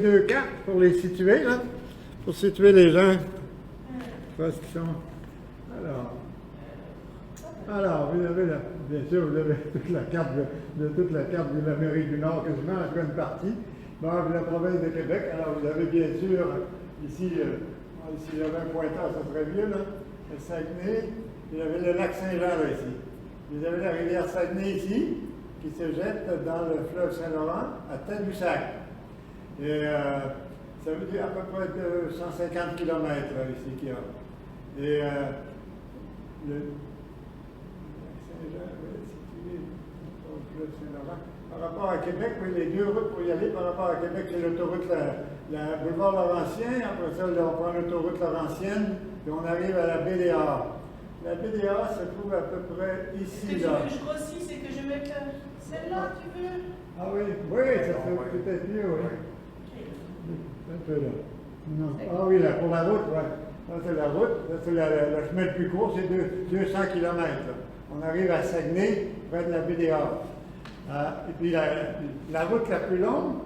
Deux cartes pour les situer, là, pour situer les gens. Parce qu'ils sont. Alors, vous avez, bien sûr, vous avez toute la carte toute la carte de l'Amérique du Nord, quasiment, en tout cas une partie. Bon, la province de Québec. Alors, vous avez bien sûr, ici, s'il y avait un pointeur, ça serait mieux, là, le Saguenay. Vous avez le lac Saint-Jean, là, ici. Vous avez la rivière Saguenay, ici, qui se jette dans le fleuve Saint-Laurent, à Tadoussac. Et ça veut dire à peu près 150 km ici qu'il y a. Et le Saint-Jean est situé au fleuve Saint-Laurent. Par rapport à Québec, oui, les deux routes pour y aller, par rapport à Québec, c'est l'autoroute, la boulevard Laurentien. Après ça, là, on prend l'autoroute Laurentienne, puis on arrive à la baie des Arts. La baie des Arts se trouve à peu près ici, là. Ce que je grossis, c'est que je mette celle-là, tu veux? Ah oui, oui, ça serait peut-être mieux, oui. Un peu là. Non. Ah oui, là, pour la route, oui. Ça, c'est la route. Ça, c'est le chemin le plus court, c'est 200 km. On arrive à Saguenay, près de la baie des Arts. Et puis, la route la plus longue,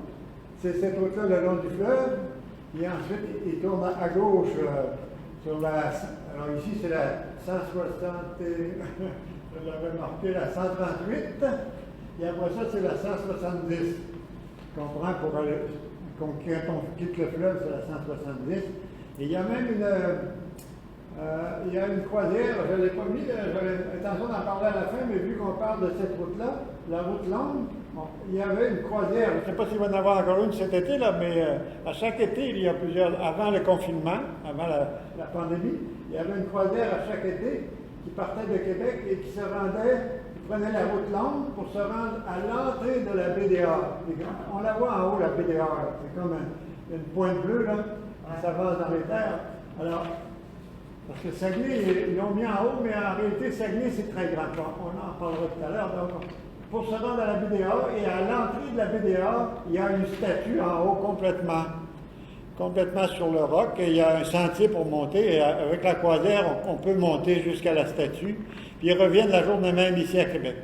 c'est cette route-là, le long du fleuve. Et ensuite, il tourne à gauche sur la... Alors ici, c'est la 160... je l'avais marqué, la 138. Et après ça, c'est la 170. Qu'on prend pour aller... Quand on quitte le fleuve, c'est la 170. Et il y a même une croisière, je ne l'ai pas mis, j'avais l'intention d'en parler à la fin, mais vu qu'on parle de cette route-là, la route longue, bon, il y avait une croisière, je ne sais pas s'il va y en avoir encore une cet été, là, mais à chaque été, il y a plusieurs, avant le confinement, avant la pandémie, il y avait une croisière à chaque été qui partait de Québec et qui se rendait, qui prenait la route longue pour se rendre à l'entrée de la baie des Arts. On la voit en haut, la baie des Arts, c'est comme une pointe bleue, là, qui s'avance dans les terres. Alors, parce que Saguenay, ils l'ont mis en haut, mais en réalité, Saguenay, c'est très grand. On en parlera tout à l'heure. Donc, pour se rendre à la baie des Arts, et à l'entrée de la baie des Arts, il y a une statue en haut complètement sur le roc, et il y a un sentier pour monter, et avec la croisière, on peut monter jusqu'à la statue, puis ils reviennent la journée même ici à Québec.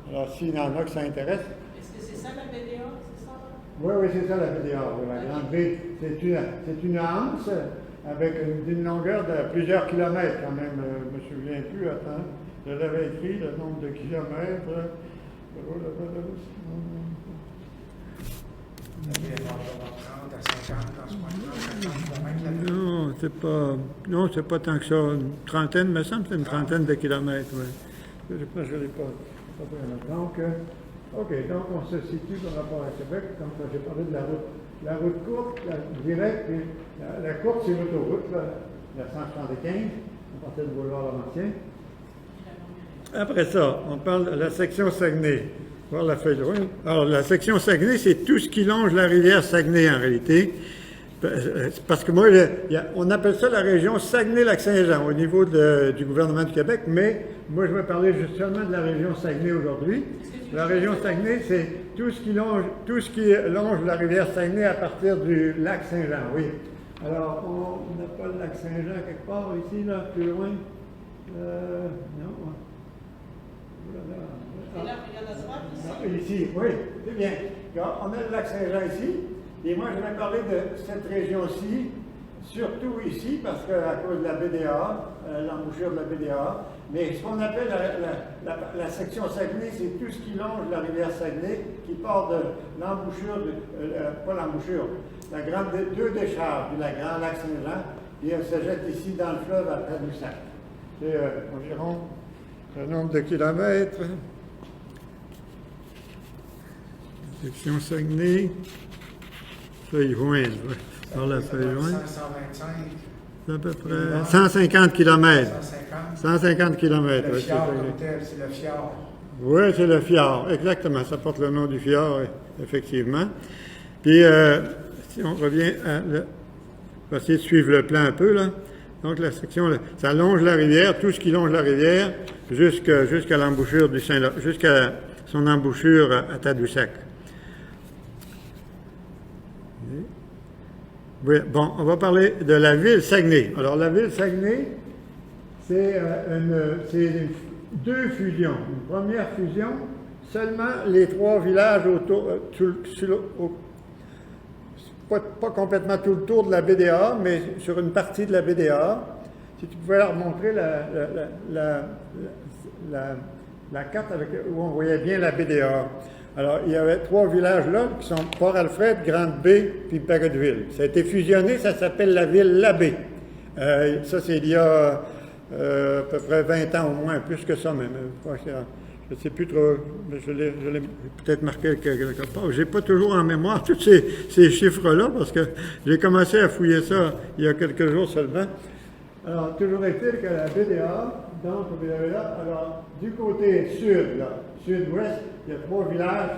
Alors, s'il y en a que ça intéresse. Est-ce que c'est ça la baie des Arts, c'est ça? Oui, c'est ça la baie des Arts. La grande baie, c'est une anse avec une longueur de plusieurs kilomètres quand même. Je ne me souviens plus, attends. Je l'avais écrit, le nombre de kilomètres. Non, c'est pas tant que ça. Une trentaine, me semble, c'est une trentaine de kilomètres, oui. Je l'ai pas pris. Donc, donc on se situe par rapport à Québec. Donc, j'ai parlé de la route courte, la directe, puis la courte, c'est l'autoroute, la 175, à partir du boulevard Laurentien. Après ça, on parle de la section Saguenay. Voir la feuille de route. Alors, la section Saguenay, c'est tout ce qui longe la rivière Saguenay, en réalité. Parce que moi, on appelle ça la région Saguenay-Lac-Saint-Jean au niveau du gouvernement du Québec, mais moi, je vais parler justement de la région Saguenay aujourd'hui. La région Saguenay, c'est tout ce qui longe la rivière Saguenay à partir du lac Saint-Jean, oui. Alors, on n'a pas le lac Saint-Jean quelque part ici, là, plus loin? Non. C'est là, regarde à droite, ici. Ici, oui, c'est bien. On a le lac Saint-Jean ici, et moi je vais parler de cette région-ci, surtout ici, parce qu'à cause de la baie des Arts, l'embouchure de la baie des Arts, mais ce qu'on appelle la section Saguenay, c'est tout ce qui longe la rivière Saguenay, qui part de l'embouchure, pas l'embouchure, deux décharges du grand lac Saint-Jean, et elle se jette ici dans le fleuve à Tadoussac. C'est environ le nombre de kilomètres. Section Saguenay, feuille jointe, par la feuille jointe. 125. C'est à peu près 150 km. 150 km. Le fjord comme tel, c'est le fjord. Oui, c'est le fjord, exactement. Ça porte le nom du fjord, effectivement. Puis, si on revient on va essayer de suivre le plan un peu, là. Donc, la section, ça longe la rivière, tout ce qui longe la rivière, jusqu'à l'embouchure du Saint-Laurent, jusqu'à son embouchure à Tadoussac. Oui, bon, on va parler de la ville Saguenay. Alors, la ville Saguenay, c'est deux fusions. Une première fusion, seulement les trois villages autour, pas complètement tout le tour de la BDA, mais sur une partie de la BDA. Si tu pouvais leur montrer la carte où on voyait bien la BDA. Alors, il y avait 3 villages là, qui sont Port-Alfred, Grande-Baie, puis Bagotville. Ça a été fusionné, ça s'appelle la ville Labbé. Ça, c'est il y a à peu près 20 ans au moins, plus que ça même. Je ne sais plus trop, mais je l'ai peut-être marqué quelque part. Je n'ai pas toujours en mémoire tous ces chiffres-là, parce que j'ai commencé à fouiller ça il y a quelques jours seulement. Alors, toujours est-il que la BDA, donc vous avez là, alors, du côté sud, là, sud-ouest, il y a 3 villages,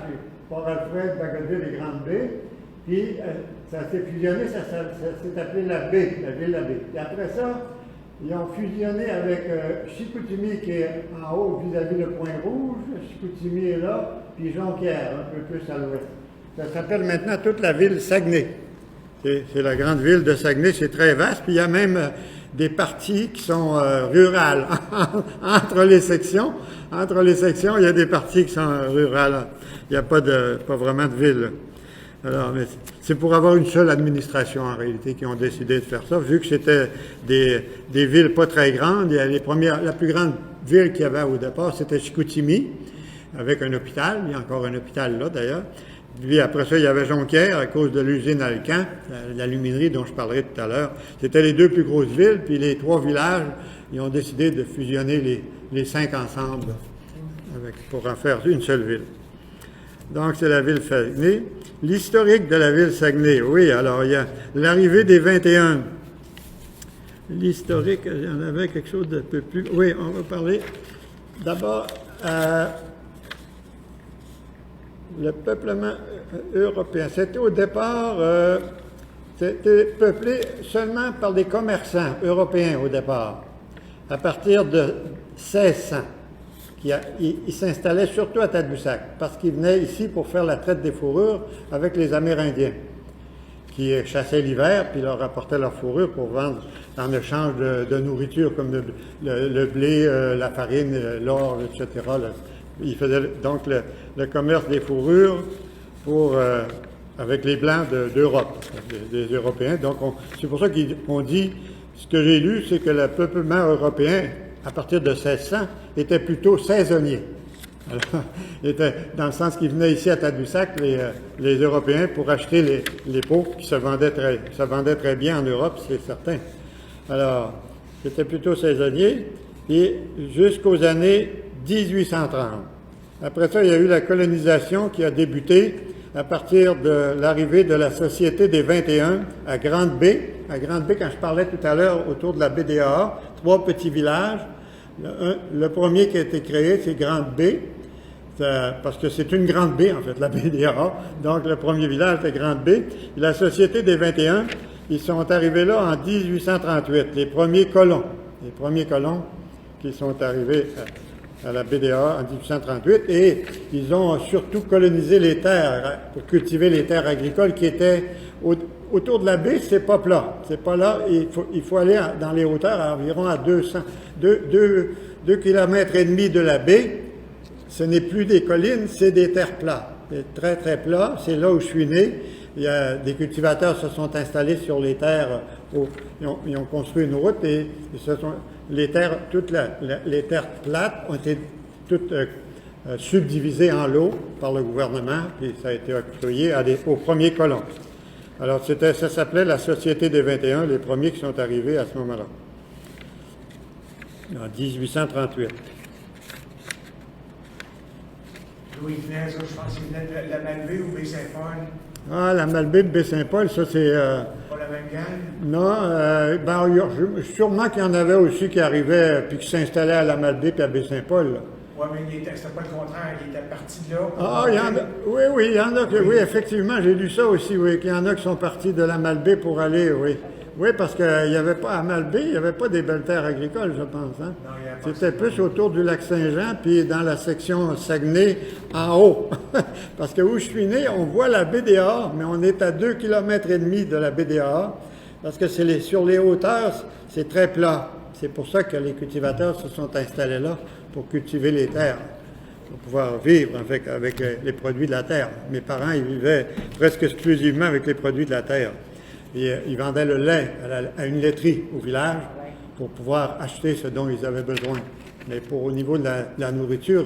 Port-Alfred, Bagotville et Grande-Baie. Puis, ça s'est fusionné, ça s'est appelé la baie, la ville La Baie. Et après ça, ils ont fusionné avec Chicoutimi, qui est en haut vis-à-vis le Point-Rouge. Chicoutimi est là, puis Jonquière, un peu plus à l'ouest. Ça s'appelle maintenant toute la ville Saguenay. C'est la grande ville de Saguenay, c'est très vaste. Puis il y a même des parties qui sont rurales. Entre les sections, il y a des parties qui sont rurales. Il n'y a pas vraiment de ville. Alors, mais c'est pour avoir une seule administration, en réalité, qui ont décidé de faire ça. Vu que c'était des villes pas très grandes, la plus grande ville qu'il y avait au départ, c'était Chicoutimi, avec un hôpital. Il y a encore un hôpital là, d'ailleurs. Puis après ça, il y avait Jonquière, à cause de l'usine Alcan, l'aluminerie dont je parlerai tout à l'heure. C'était les 2 plus grosses villes, puis les 3 villages, ils ont décidé de fusionner les 5 ensemble pour en faire une seule ville. Donc, c'est la ville Saguenay. L'historique de la ville Saguenay, oui, alors il y a l'arrivée des 21. L'historique, il y en avait quelque chose de peu plus... Oui, on va parler d'abord le peuplement européen. C'était au départ, c'était peuplé seulement par des commerçants européens au départ, à partir de 1600. Ils s'installaient surtout à Tadoussac, parce qu'ils venaient ici pour faire la traite des fourrures avec les Amérindiens, qui chassaient l'hiver, puis leur apportaient leur fourrure pour vendre en échange de nourriture, comme le blé, la farine, l'or, etc. Ils faisaient donc le commerce des fourrures avec les Blancs d'Europe, des Européens. Donc, c'est pour ça qu'on dit, ce que j'ai lu, c'est que le peuplement européen, à partir de 1600, était plutôt saisonnier. Alors, était dans le sens qu'ils venaient ici à Tadoussac, les Européens, pour acheter les peaux qui se vendaient très bien en Europe, c'est certain. Alors, c'était plutôt saisonnier, et jusqu'aux années 1830. Après ça, il y a eu la colonisation qui a débuté à partir de l'arrivée de la Société des 21 à Grande-Baie. À Grande-Baie, quand je parlais tout à l'heure autour de la BDA, 3 petits villages. Le premier qui a été créé, c'est Grande-Baie, parce que c'est une grande baie, en fait, la BDA. Donc, le premier village, c'est Grande-Baie. La Société des 21, ils sont arrivés là en 1838, les premiers colons qui sont arrivés à la BDA en 1838, et ils ont surtout colonisé les terres pour cultiver les terres agricoles qui étaient autour de la baie. C'est pas plat, c'est pas là. Il faut aller dans les hauteurs à environ à 2 km et demi de la baie. Ce n'est plus des collines, c'est des terres plates. C'est très très plat. C'est là où je suis né. Il y a des cultivateurs se sont installés sur les terres. Ils ont construit une route et les terres, les terres plates ont été toutes subdivisées en lots par le gouvernement, puis ça a été octroyé aux premiers colons. Alors, ça s'appelait la Société des 21, les premiers qui sont arrivés à ce moment-là, en 1838. D'où ils venaient, je pense qu'ils venaient de la Malbaie ou Baie-Saint-Paul. Ah, la Malbaie de Baie-Saint-Paul, ça c'est... Pas la même gang? Non, sûrement qu'il y en avait aussi qui arrivaient puis qui s'installaient à la Malbaie puis à Baie-Saint-Paul. Oui, mais c'était pas le contraire, il était parti de là. Ah, il y en a, oui, il y en a oui, effectivement, j'ai lu ça aussi, oui, qu'il y en a qui sont partis de la Malbaie pour aller, oui. Oui, parce qu'il n'y avait pas, à Malbaie, il n'y avait pas des belles terres agricoles, je pense. Hein? C'était plus autour du lac Saint-Jean, puis dans la section Saguenay, en haut. Parce que où je suis né, on voit la BDA, mais on est à 2,5 km de la BDA, parce que sur les hauteurs, c'est très plat. C'est pour ça que les cultivateurs se sont installés là, pour cultiver les terres. pour pouvoir vivre avec les produits de la terre. Mes parents, ils vivaient presque exclusivement avec les produits de la terre. Et, ils vendaient le lait à une laiterie au village pour pouvoir acheter ce dont ils avaient besoin. Mais au niveau de la nourriture,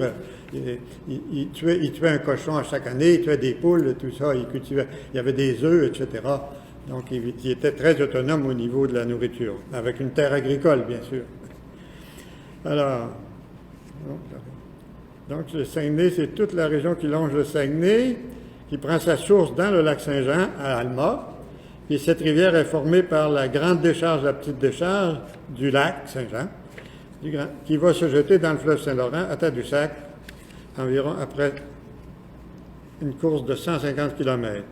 ils tuaient un cochon à chaque année, ils tuaient des poules, tout ça, ils cultivaient, il y avait des œufs, etc. Donc, ils étaient très autonomes au niveau de la nourriture, avec une terre agricole, bien sûr. Alors, donc le Saguenay, c'est toute la région qui longe le Saguenay, qui prend sa source dans le lac Saint-Jean, à Alma. Et cette rivière est formée par la grande décharge, la petite décharge du lac Saint-Jean, qui va se jeter dans le fleuve Saint-Laurent à Tadoussac, environ après une course de 150 km.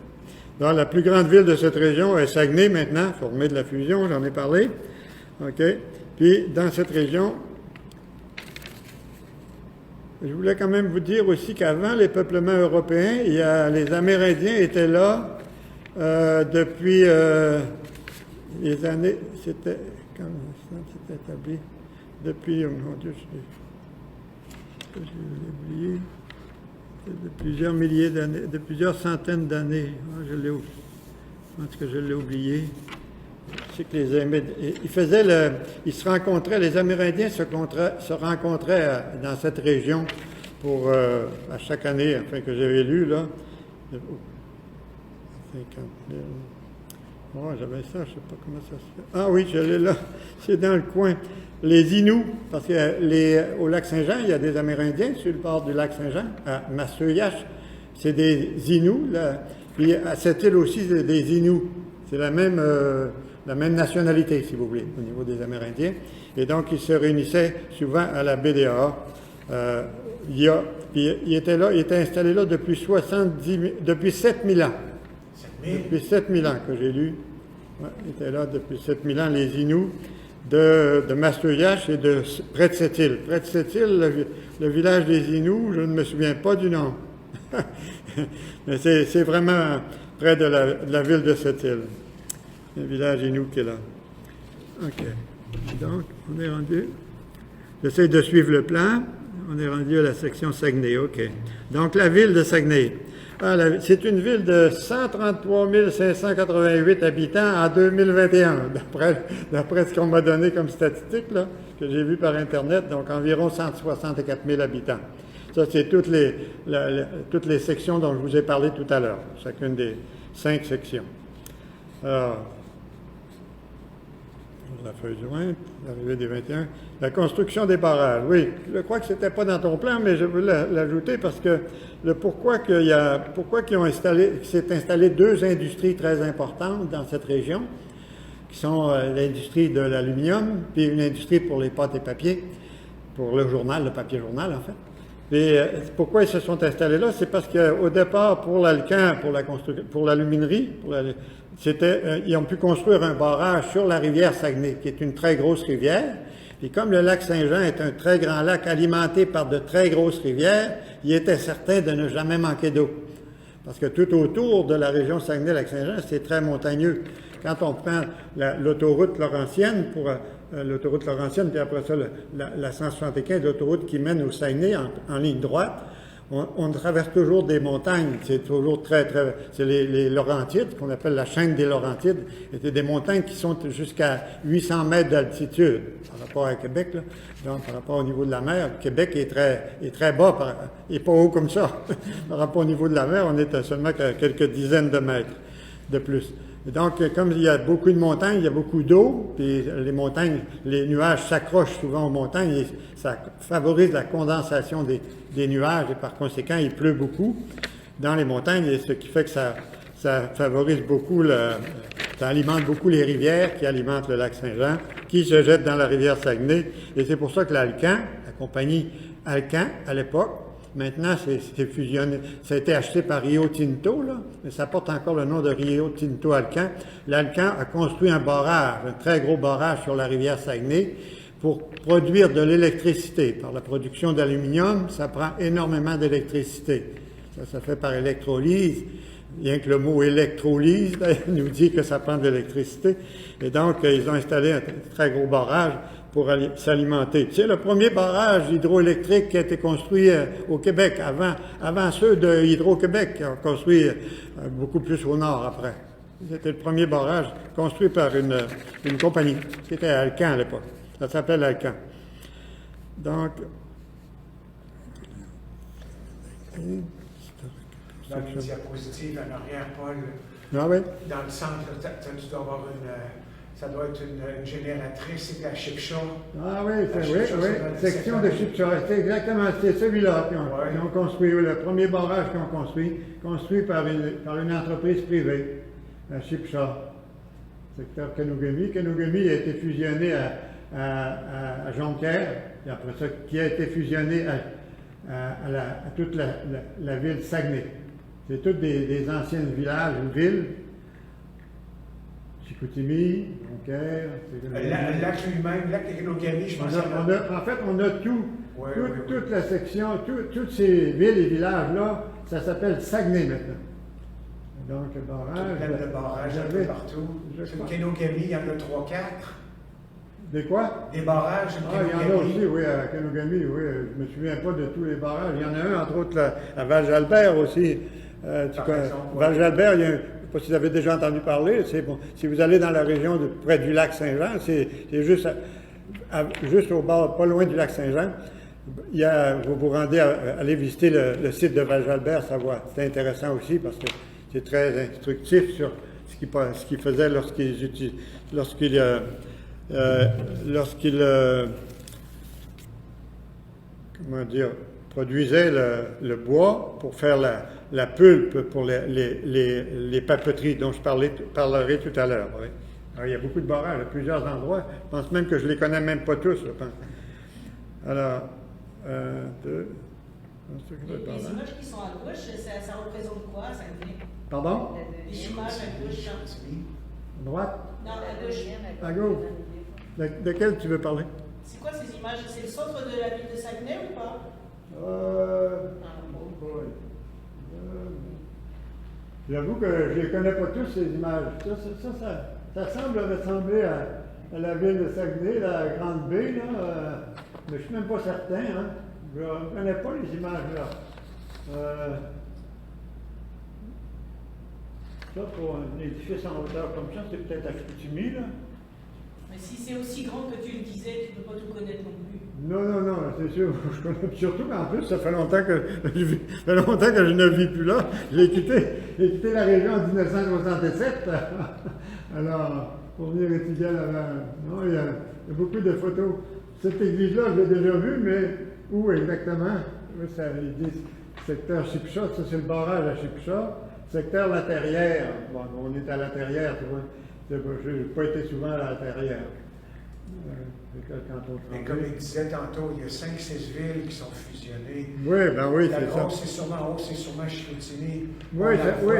Donc, la plus grande ville de cette région est Saguenay maintenant, formée de la fusion, j'en ai parlé. OK? Puis, dans cette région, je voulais quand même vous dire aussi qu'avant les peuplements européens, les Amérindiens étaient là depuis les années. C'était. Quand c'était établi? Depuis. Oh mon Dieu, je l'ai oublié. De plusieurs milliers d'années, de plusieurs centaines d'années. Oh, je l'ai oublié. Je sais que ils se rencontraient, les Amérindiens se rencontraient dans cette région pour, à chaque année, enfin que j'avais lu, là, 50 000. Oh, j'avais ça, je ne sais pas comment ça se fait. Ah oui, je l'ai là, c'est dans le coin. Les Inuits, parce qu'au lac Saint-Jean, il y a des Amérindiens sur le bord du lac Saint-Jean, à Massoyache, c'est des Inuits, là. Puis à cette île aussi, c'est des Inuits. C'est la même nationalité, si vous voulez, au niveau des Amérindiens. Et donc, ils se réunissaient souvent à la BDA. Il était installé là depuis 7000 ans. Depuis 7000 ans que j'ai lu. Ouais, il était là depuis 7000 ans, les Inuits de Massoyache et près de cette île. Près de cette île, le village des Inuits, je ne me souviens pas du nom. Mais c'est vraiment près de la ville de cette île. Le village Inuit qui est là. OK. Donc, on est rendu. J'essaie de suivre le plan. On est rendu à la section Saguenay. OK. Donc, la ville de Saguenay. C'est une ville de 133 588 habitants en 2021, d'après ce qu'on m'a donné comme statistique, là, que j'ai vu par Internet. Donc, environ 164 000 habitants. Ça, c'est toutes les sections dont je vous ai parlé tout à l'heure, chacune des 5 sections. Alors, la feuille jointe, l'arrivée des 21. La construction des barrages, oui. Je crois que ce n'était pas dans ton plan, mais je veux l'ajouter parce que pourquoi s'est installé 2 industries très importantes dans cette région, qui sont l'industrie de l'aluminium, puis une industrie pour les pâtes et papiers, pour le journal, le papier journal en fait. Et pourquoi ils se sont installés là? C'est parce qu'au départ, pour l'Alcan, pour l'aluminerie, ils ont pu construire un barrage sur la rivière Saguenay, qui est une très grosse rivière. Et comme le lac Saint-Jean est un très grand lac alimenté par de très grosses rivières, il était certain de ne jamais manquer d'eau. Parce que tout autour de la région Saguenay-Lac-Saint-Jean, c'est très montagneux. Quand on prend l'autoroute Laurentienne, puis après ça, la 175, l'autoroute qui mène au Saguenay en ligne droite, on traverse toujours des montagnes. C'est toujours c'est les Laurentides, qu'on appelle la chaîne des Laurentides. C'est des montagnes qui sont jusqu'à 800 mètres d'altitude par rapport à Québec, là. Donc, par rapport au niveau de la mer. Québec est très bas, et pas haut comme ça. Par rapport au niveau de la mer, on est à seulement quelques dizaines de mètres de plus. Et donc, comme il y a beaucoup de montagnes, il y a beaucoup d'eau, puis les nuages s'accrochent souvent aux montagnes et ça favorise la condensation des nuages et par conséquent, il pleut beaucoup dans les montagnes et ce qui fait que ça favorise beaucoup, ça alimente beaucoup les rivières qui alimentent le lac Saint-Jean, qui se jettent dans la rivière Saguenay. Et c'est pour ça que l'Alcan, la compagnie Alcan à l'époque, maintenant, c'est fusionné. Ça a été acheté par Rio Tinto, là, mais ça porte encore le nom de Rio Tinto Alcan. L'Alcan a construit un barrage, un très gros barrage sur la rivière Saguenay pour produire de l'électricité. Par la production d'aluminium, ça prend énormément d'électricité. Ça se fait par électrolyse. rien que le mot électrolyse nous dit que ça prend de l'électricité. Et donc, ils ont installé un très gros barrage pour s'alimenter. C'est le premier barrage hydroélectrique qui a été construit au Québec, avant ceux de Hydro-Québec, qui ont construit beaucoup plus au nord après. C'était le premier barrage construit par une compagnie, qui était à Alcan à l'époque. Ça s'appelle Alcan. Donc, Dans les diapositives en arrière, Paul, ah oui? dans le centre, tu dois avoir ça doit être une génératrice, c'est de la Chipcha. Ah oui, section de Chipcha. C'est exactement, c'est celui-là qu'ils ont construit, le premier barrage qu'ils ont construit par une entreprise privée, la Chipcha, secteur Kenogami. Kenogami a été fusionné à Jonquière, et après ça, qui a été fusionné à toute la ville de Saguenay. C'est tous des anciens villages ou villes. Chicoutimi, Jonquière, le lac lui-même, lac Kenogami, je pense. En fait, on a tout. Toute la section, toutes ces villes et villages-là, ça s'appelle Saguenay maintenant. Donc, le barrage. Plein de barrages un peu partout. Sur Kenogami, il y en a 3-4. Des quoi? Des barrages. Il y en a aussi, oui, à Kenogami, oui. Je ne me souviens pas de tous les barrages. Il y en a un, entre autres, à Val-Jalbert aussi. Val-Jalbert, je ne sais pas si vous avez déjà entendu parler, bon, si vous allez dans la région près du lac Saint-Jean, c'est juste, juste au bord, pas loin du lac Saint-Jean, vous vous rendez aller visiter le site de Val-Jalbert, c'est intéressant aussi parce que c'est très instructif sur ce qu'il faisait lorsqu'il comment dire, produisait le bois pour faire la pulpe pour les papeteries dont je parlerai tout à l'heure. Oui. Alors, il y a beaucoup de barrages à plusieurs endroits. Je pense même que je ne les connais même pas tous, je pense. Alors, les images qui sont à gauche, ça représente quoi, ça me dit? Pardon? Les images à gauche. À droite? Non, à gauche. À gauche. De quelle tu veux parler? C'est quoi ces images? C'est le centre de la ville de Saguenay ou pas? J'avoue que je ne les connais pas tous, ces images. Ça semble ressembler à la ville de Saguenay, la Grande Baie, là, mais je ne suis même pas certain. Hein. Je ne connais pas les images là. Ça, pour un édifice en hauteur comme ça, c'est peut-être à Chicoutimi, là. Mais si c'est aussi grand que tu le disais, tu ne peux pas tout connaître non plus. Non, c'est sûr. Je connais surtout qu'en plus, ça fait longtemps que je ne vis plus là. J'ai quitté la région en 1967. Alors, pour venir étudier là-bas. Non, il y a beaucoup de photos. Cette église-là, je l'ai déjà vue, mais où exactement? Ils disent secteur Chipcha, ça c'est le barrage à Chipcha. Secteur La Terrière. Bon, on est à La Terrière, tu vois. Je n'ai pas été souvent à La Terrière. Mais comme il disait tantôt, il y a 5-6 villes qui sont fusionnées. Oui, c'est ça. La grosse, c'est sûrement Chicoutimi. Oui, ça se peut.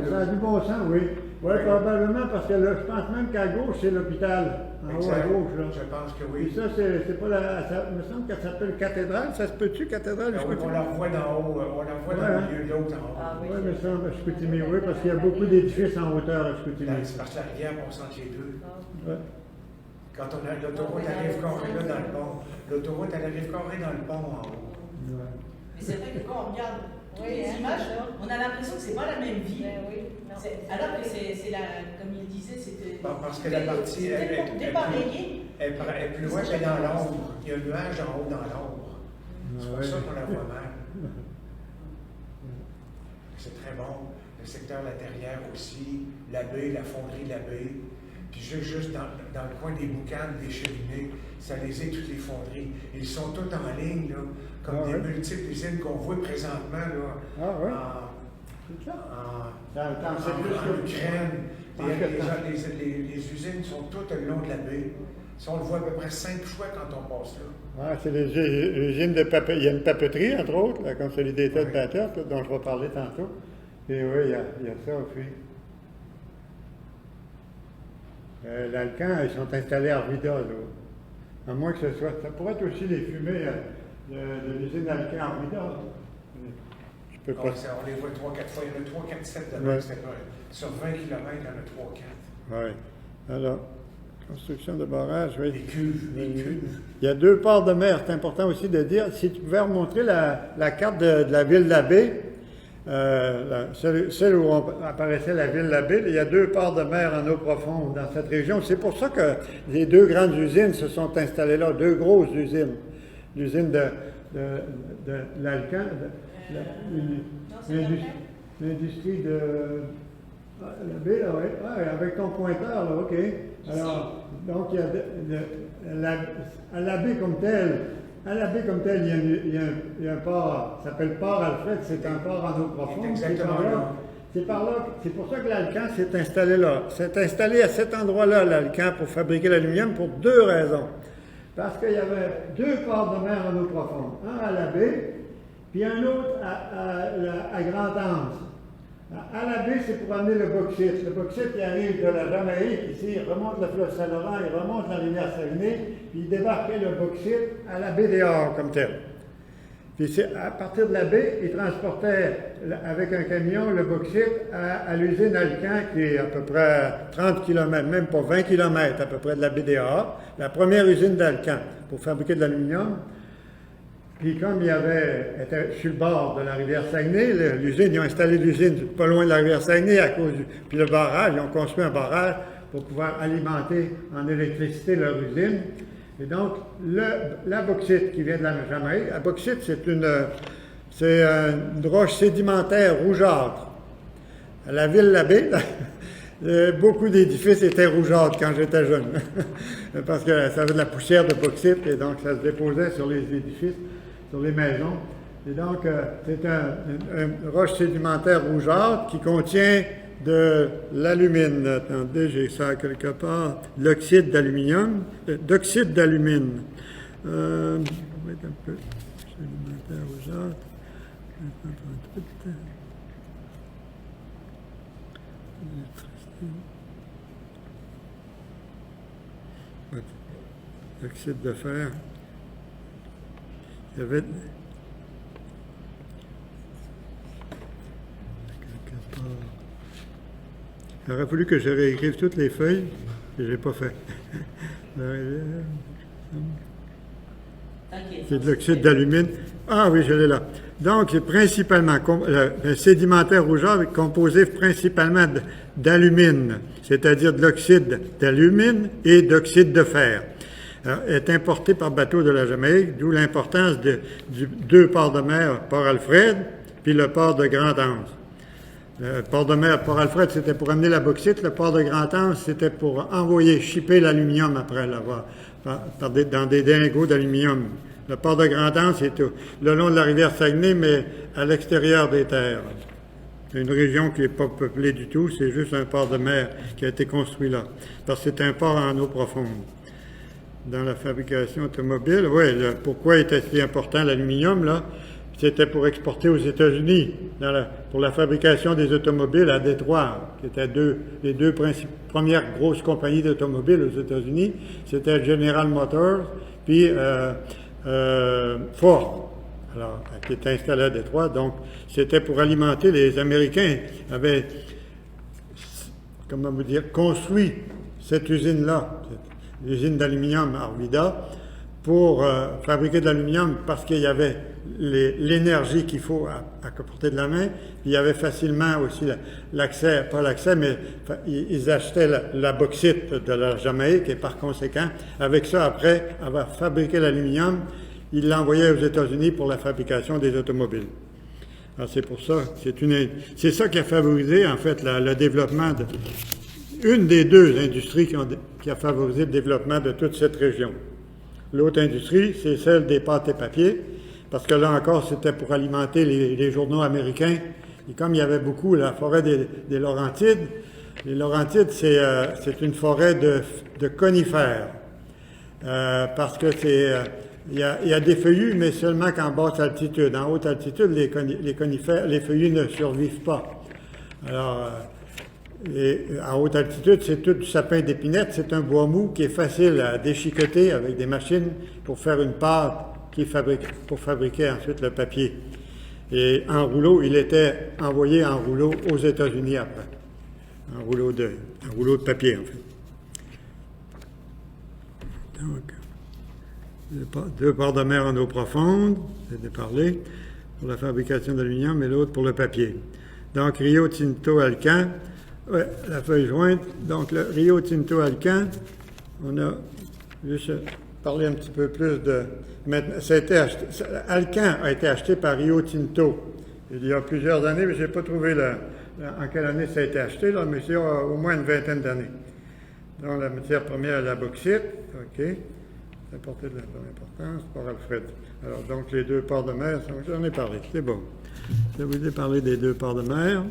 Ça a du bon sens, oui. Oui, probablement, parce que là, je pense même qu'à gauche, c'est l'hôpital. En haut à gauche, là. Je pense que oui. Et ça, c'est pas il me semble qu'elle s'appelle cathédrale. Ça se peut-tu, cathédrale? Oui, on la voit d'en haut, on la voit dans le milieu de l'autre en haut. Ah, oui, mais ça, à Chicoutimi, oui, parce qu'il y a beaucoup d'édifices en hauteur à Chicoutimi. C'est parce que la rivière passe entre les deux. Ouais. Quand on a l'autoroute à Rive-Carré là dans le pont, l'autoroute à Rive-Carré dans le pont en haut. Ouais. Mais c'est vrai que quand on regarde toutes les images, on a l'impression que c'est pas la même ville. Alors que c'est comme il disait, c'était. Parce que la partie est plus loin que dans l'ombre. Il y a un nuage en haut dans l'ombre. C'est pour ça qu'on la voit mal. C'est très bon. Le secteur La Terrière aussi, la baie, la fonderie de la baie. Puis juste dans le coin des boucanes, des cheminées, ça les est toutes les fonderies. Ils sont tous en ligne, là, comme des multiples usines qu'on voit présentement là, en Ukraine. Les usines sont toutes le long de la baie. Ça, on le voit à peu près 5 fois quand on passe là. Ouais, c'est les usines de papeterie. Il y a une papeterie, entre autres, la Consolidated Pattern, dont je vais parler tantôt. Et oui, il y a ça aussi. L'Alcan, ils sont installés à Arvida, là. À moins que ce soit. Ça pourrait être aussi les fumées de l'usine Alcan à Arvida. Je peu près. On les voit 3-4 fois. Il y en a 3-4 sets de Ouais. bains. Sur 20 km, il y en a 3-4. Oui. Alors, construction de barrage, oui. Les cuves. Il y a 2 ports de mer, c'est important aussi de dire. Si tu pouvais remontrer la carte de la ville d'Abbé, celle où apparaissait la ville d'Abbé, il y a 2 ports de mer en eau profonde dans cette région. C'est pour ça que les 2 grandes usines se sont installées là, 2 grosses usines. L'usine de l'Alcan, l'industrie de la baie, là, oui. Ah, avec ton pointeur, là, OK. Alors, donc, il y a à la baie comme telle, il y a un port, ça s'appelle Port Alfred, c'est un port en eau profonde. Exactement C'est par là, c'est pour ça que l'Alcan s'est installé là. C'est installé à cet endroit-là, l'Alcan, pour fabriquer l'aluminium, pour 2 raisons. Parce qu'il y avait 2 ports de mer en eau profonde, un à la baie, puis un autre à Grand-Anse. À la baie, c'est pour amener le bauxite. Le bauxite, il arrive de la Jamaïque, ici, il remonte le fleuve Saint-Laurent, il remonte la rivière Saguenay, puis il débarquait le bauxite à la baie des Halles, comme tel. Puis à partir de la baie, il transportait avec un camion le bauxite à l'usine Alcan, qui est à peu près à 30 km, même pas 20 km à peu près de la baie des Halles, la première usine d'Alcan pour fabriquer de l'aluminium. Puis comme était sur le bord de la rivière Saguenay, l'usine, ils ont installé l'usine pas loin de la rivière Saguenay à cause puis le barrage, ils ont construit un barrage pour pouvoir alimenter en électricité leur usine. Et donc, la bauxite qui vient de la Jamaïque, la bauxite, c'est une roche sédimentaire rougeâtre. À la ville Labbé, beaucoup d'édifices étaient rougeâtres quand j'étais jeune, parce que ça avait de la poussière de bauxite, et donc ça se déposait sur les édifices, sur les maisons. Et donc, c'est une roche sédimentaire rougeâtre qui contient de l'alumine. Attendez, j'ai ça quelque part. L'oxyde d'aluminium. D'oxyde d'alumine. On va mettre un peu. Sédimentaire rougeâtre. L'oxyde de fer. Il y avait. Quelque part. Il aurait fallu que je réécrive toutes les feuilles, et je n'ai pas fait. C'est de l'oxyde d'alumine. Ah oui, je l'ai là. Donc, c'est principalement, le sédimentaire rougeâtre est composé principalement d'alumine, c'est-à-dire de l'oxyde d'alumine et d'oxyde de fer. Alors, est importé par bateau de la Jamaïque, d'où l'importance du 2 ports de mer, Port Alfred, puis le port de Grand-Anse. Le port de mer, Port Alfred, c'était pour amener la bauxite. Le port de Grand-Anse, c'était pour shipper l'aluminium après l'avoir, dans des dingos d'aluminium. Le port de Grand-Anse est le long de la rivière Saguenay, mais à l'extérieur des terres. C'est une région qui n'est pas peuplée du tout, c'est juste un port de mer qui a été construit là. Parce que c'est un port en eau profonde. Dans la fabrication automobile, oui, pourquoi était-il important l'aluminium, là? C'était pour exporter aux États-Unis, pour la fabrication des automobiles à Détroit, qui étaient les 2 premières grosses compagnies d'automobiles aux États-Unis. C'était General Motors, puis Ford, alors, qui était installé à Détroit. Donc, c'était pour alimenter les Américains. Ils avaient, comment vous dire, construit cette usine-là, l'usine d'aluminium Arvida, pour fabriquer de l'aluminium parce qu'il y avait l'énergie qu'il faut à portée de la main. Puis il y avait facilement aussi l'accès, pas l'accès, mais ils achetaient la bauxite de la Jamaïque et par conséquent, avec ça, après avoir fabriqué l'aluminium, ils l'envoyaient aux États-Unis pour la fabrication des automobiles. Alors c'est pour ça, c'est ça qui a favorisé en fait le développement une des 2 industries qui a favorisé le développement de toute cette région. L'autre industrie, c'est celle des pâtes et papiers, parce que là encore, c'était pour alimenter les journaux américains. Et comme il y avait beaucoup la forêt des Laurentides, les Laurentides, c'est une forêt de conifères, parce que il y a des feuillus, mais seulement qu'en basse altitude. En haute altitude, les conifères, les feuillus ne survivent pas. Alors, à haute altitude, c'est tout du sapin d'épinette. C'est un bois mou qui est facile à déchiqueter avec des machines pour faire une pâte pour fabriquer ensuite le papier. Et en rouleau, il était envoyé en rouleau aux États-Unis après. Un rouleau de papier, en fait. Donc, 2 ports de mer en eau profonde, j'ai parlé, pour la fabrication d'aluminium, et l'autre pour le papier. Donc, Rio Tinto Alcan, ouais, la feuille jointe. Donc, le Rio Tinto Alcan, on a juste parlé un petit peu plus de... Maintenant, Alcan a été acheté par Rio Tinto il y a plusieurs années, mais je n'ai pas trouvé en quelle année ça a été acheté, là, mais c'est au moins une vingtaine d'années. Donc, la matière première est la bauxite, OK. C'est porté de l'importance, port Alfred. Alors, donc, les 2 ports de mer, j'en ai parlé, c'est bon. Je vous ai parlé des 2 ports de mer.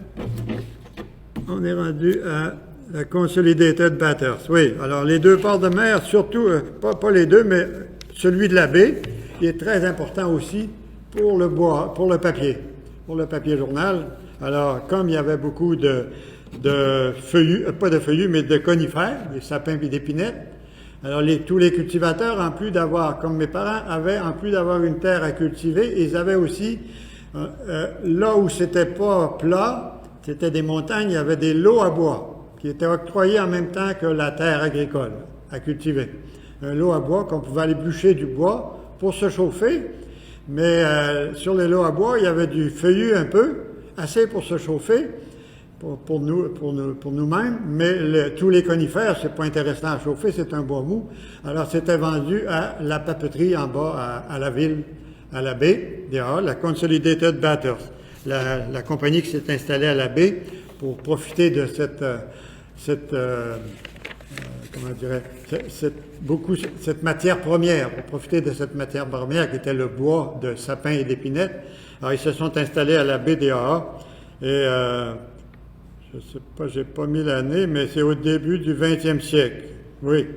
On est rendu à la Consolidated Batters. Oui, alors les 2 ports de mer, surtout, pas les 2, mais celui de la baie, qui est très important aussi pour le bois, pour le papier journal. Alors, comme il y avait beaucoup de feuillus, pas de feuillus, mais de conifères, des sapins et d'épinettes, alors tous les cultivateurs, en plus d'avoir, comme mes parents avaient, en plus d'avoir une terre à cultiver, ils avaient aussi, là où c'était pas plat, c'était des montagnes, il y avait des lots à bois qui étaient octroyés en même temps que la terre agricole à cultiver. Un lot à bois qu'on pouvait aller bûcher du bois pour se chauffer, mais sur les lots à bois, il y avait du feuillu un peu, assez pour se chauffer, pour nous-mêmes, mais tous les conifères, c'est pas intéressant à chauffer, c'est un bois mou. Alors, c'était vendu à la papeterie en bas, à la ville, à la baie, la Consolidated Batters, la compagnie qui s'est installée à la baie pour profiter de cette matière première, pour profiter de cette matière première qui était le bois de sapin et d'épinette. Alors, ils se sont installés à la baie des AA, et je ne sais pas, j'ai pas mis l'année, mais c'est au début du 20e siècle. Oui,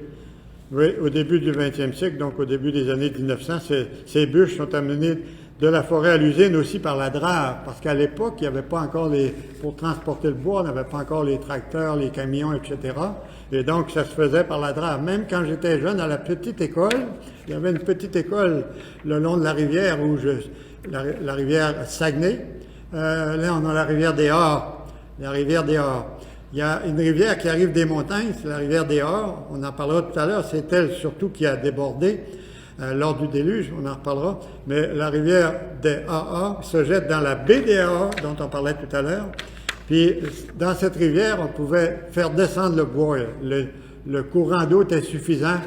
au début du 20e siècle, donc au début des années 1900, ces bûches sont amenées de la forêt à l'usine aussi par la drave, parce qu'à l'époque, il n'y avait pas encore pour transporter le bois, on n'avait pas encore les tracteurs, les camions, etc. Et donc, ça se faisait par la drave. Même quand j'étais jeune, à la petite école, il y avait une petite école le long de la rivière, la rivière Saguenay. Là, on a la rivière des Hares. La rivière des Hares. Il y a une rivière qui arrive des montagnes, c'est la rivière des Hares. On en parlera tout à l'heure. C'est elle surtout qui a débordé lors du déluge. On en reparlera. Mais la rivière des AA se jette dans la baie des AA, dont on parlait tout à l'heure. Puis, dans cette rivière, on pouvait faire descendre le bois. Le courant d'eau était suffisant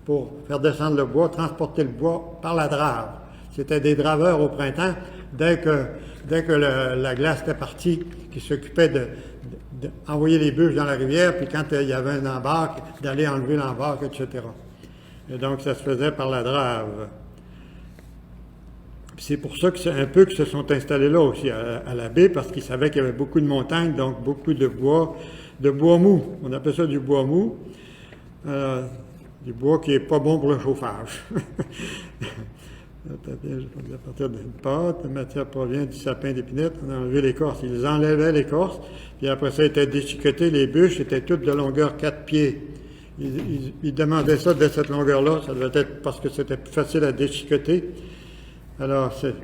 pour faire descendre le bois, transporter le bois par la drave. C'était des draveurs au printemps. Dès que la glace était partie, qui s'occupait d'envoyer les bûches dans la rivière, puis quand il y avait un embarque, d'aller enlever l'embarque, etc. Et donc, ça se faisait par la drave. C'est pour ça que c'est un peu qu'ils se sont installés là aussi, à la baie, parce qu'ils savaient qu'il y avait beaucoup de montagnes, donc beaucoup de bois mou. On appelle ça du bois mou. Du bois qui n'est pas bon pour le chauffage. À partir d'une pâte, la matière provient du sapin d'épinette, on a enlevé l'écorce. Ils enlevaient l'écorce, puis après ça, était déchiqueté. Les bûches étaient toutes de longueur 4 pieds. Ils demandaient ça de cette longueur-là, ça devait être parce que c'était plus facile à déchiqueter. Alors, c'est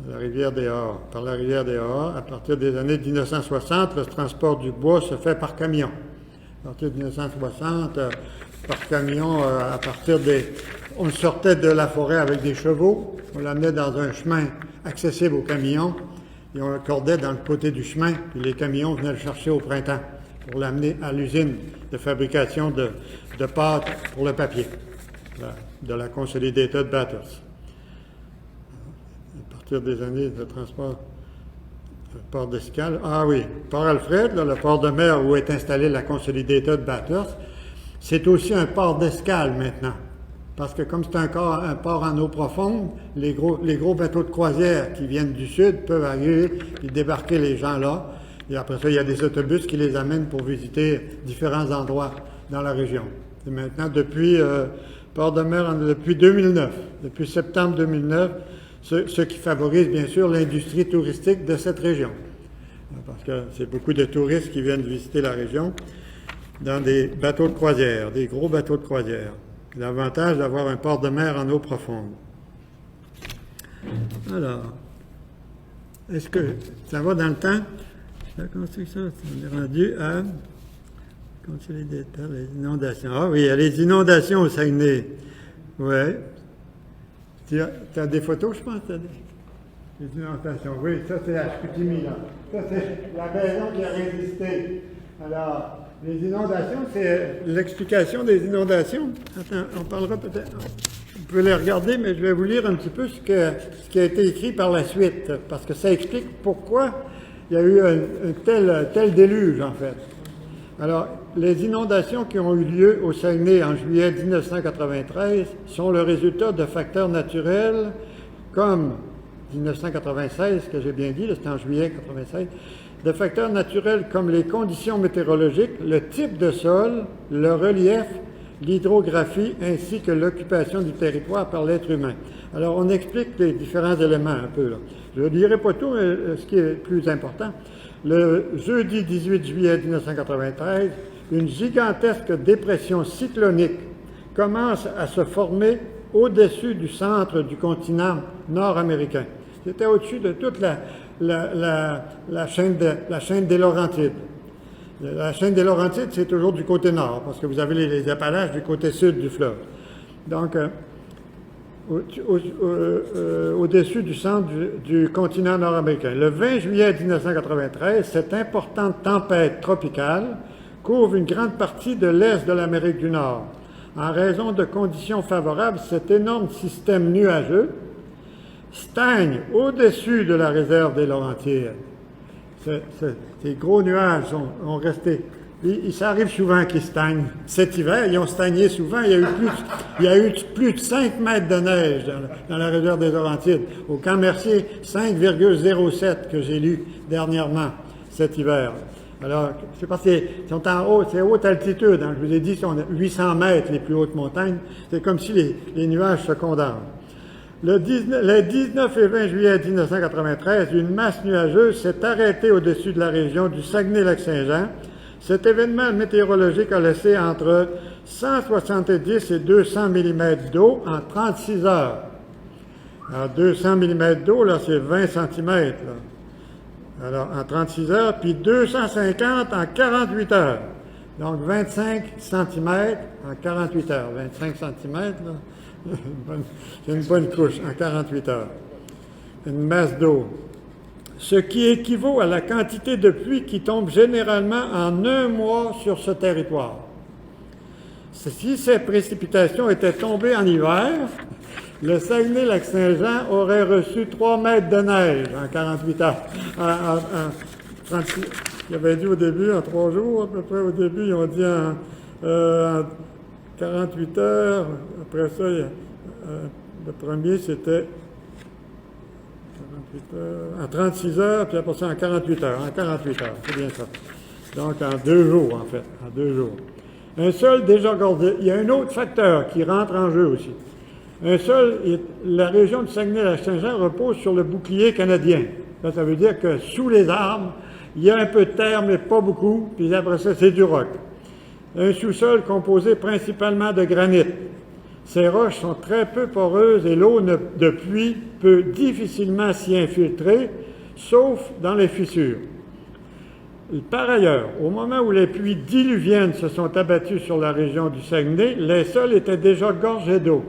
la rivière des Hares. Par la rivière des Hares, à partir des années 1960, le transport du bois se fait par camion. À partir de 1960, par camion, à partir on sortait de la forêt avec des chevaux, on l'amenait dans un chemin accessible aux camions, et on le cordait dans le côté du chemin, puis les camions venaient le chercher au printemps pour l'amener à l'usine de fabrication de pâtes pour le papier, de la Consolidated Batters. À partir des années de transport, le port d'escale, Port Alfred, le port de mer où est installée la Consolidated Batters, c'est aussi un port d'escale maintenant. Parce que comme c'est un port en eau profonde, les gros bateaux de croisière qui viennent du sud peuvent arriver et débarquer les gens là. Et après ça, il y a des autobus qui les amènent pour visiter différents endroits dans la région. Et maintenant, depuis port de mer, depuis 2009, depuis septembre 2009, ce qui favorise bien sûr l'industrie touristique de cette région. Parce que c'est beaucoup de touristes qui viennent visiter la région dans des bateaux de croisière, des gros bateaux de croisière. L'avantage d'avoir un port de mer en eau profonde. Alors, est-ce que ça va dans le temps? La construction, on est rendu à... Continuer les détails, les inondations. Ah oui, il y a les inondations au Saguenay. Oui. Tu as des photos, je pense? Les inondations. Oui, ça c'est à Chicoutimi, là. Ça c'est la maison qui a résisté. Alors, les inondations, c'est l'explication des inondations. Attends, on parlera peut-être... Vous pouvez les regarder, mais je vais vous lire un petit peu ce qui a été écrit par la suite, parce que ça explique pourquoi il y a eu un tel déluge, en fait. Alors, les inondations qui ont eu lieu au Saguenay en juillet 1993 sont le résultat de facteurs naturels comme 1996, que j'ai bien dit, c'était en juillet 1996, de facteurs naturels comme les conditions météorologiques, le type de sol, le relief, l'hydrographie ainsi que l'occupation du territoire par l'être humain. Alors, on explique les différents éléments un peu, là. Je ne dirai pas tout, mais ce qui est plus important. Le jeudi 18 juillet 1993, une gigantesque dépression cyclonique commence à se former au-dessus du centre du continent nord-américain. C'était au-dessus de toute la chaîne des Laurentides. La chaîne des Laurentides, c'est toujours du côté nord, parce que vous avez les Appalaches du côté sud du fleuve. Donc, au-dessus du centre du continent nord-américain. Le 20 juillet 1993, cette importante tempête tropicale couvre une grande partie de l'est de l'Amérique du Nord. En raison de conditions favorables, cet énorme système nuageux stagne au-dessus de la réserve des Laurentides. Ces gros nuages ont resté. Ça arrive souvent qu'ils stagnent. Cet hiver, ils ont stagné souvent. Il y a eu plus de 5 mètres de neige dans la réserve des Laurentides. Au Camp Mercier, 5,07 que j'ai lu dernièrement cet hiver. Alors, c'est parce qu'ils sont en haut, c'est haute altitude. Hein. Je vous ai dit, sont 800 mètres les plus hautes montagnes. C'est comme si les nuages se condamnent. Le 19 et 20 juillet 1993, une masse nuageuse s'est arrêtée au-dessus de la région du Saguenay-Lac-Saint-Jean. Cet événement météorologique a laissé entre 170 et 200 mm d'eau en 36 heures. Alors, 200 mm d'eau, là, c'est 20 cm. Là. Alors, en 36 heures, puis 250 en 48 heures. Donc, 25 cm en 48 heures. 25 cm, là, c'est une bonne couche en 48 heures. Une masse d'eau. Ce qui équivaut à la quantité de pluie qui tombe généralement en un mois sur ce territoire. Si ces précipitations étaient tombées en hiver, le Saguenay-Lac-Saint-Jean aurait reçu 3 mètres de neige en 48 heures. Ils avaient dit au début, en 3 jours, à peu près au début, ils ont dit en 48 heures. Après ça, le premier, c'était 48 heures, en 36 heures, puis après ça, en 48 heures. En 48 heures, c'est bien ça. Donc, en 2 jours, en fait. En 2 jours. Un sol déjà gorgé. Il y a un autre facteur qui rentre en jeu aussi. Un sol, la région du Saguenay-Lac-Saint-Jean repose sur le bouclier canadien. Ça veut dire que sous les arbres, il y a un peu de terre, mais pas beaucoup, puis après ça, c'est du roc. Un sous-sol composé principalement de granit. Ces roches sont très peu poreuses et l'eau de pluie peut difficilement s'y infiltrer, sauf dans les fissures. Par ailleurs, au moment où les pluies diluviennes se sont abattues sur la région du Saguenay, les sols étaient déjà gorgés d'eau.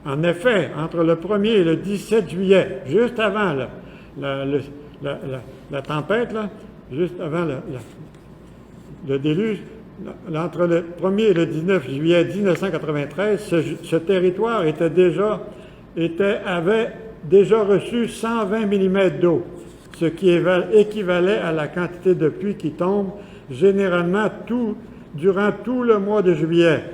En effet, entre le 1er et le 17 juillet, juste avant la tempête, là, juste avant le déluge, entre le 1er et le 19 juillet 1993, ce territoire avait déjà reçu 120 mm d'eau, ce qui équivalait à la quantité de pluie qui tombe généralement durant tout le mois de juillet.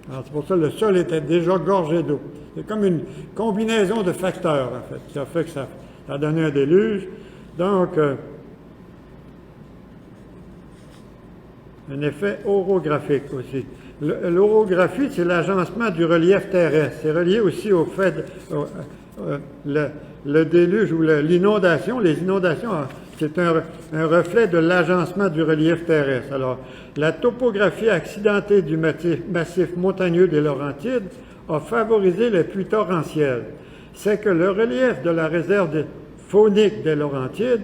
Alors, c'est pour ça que le sol était déjà gorgé d'eau. C'est comme une combinaison de facteurs, en fait, qui a fait que ça a donné un déluge. Donc, un effet orographique aussi. L'orographie, c'est l'agencement du relief terrestre. C'est relié aussi au fait le déluge ou l'inondation. Les inondations, c'est un reflet de l'agencement du relief terrestre. Alors, la topographie accidentée du massif montagneux des Laurentides a favorisé les pluies torrentielles. C'est que le relief de la réserve faunique des Laurentides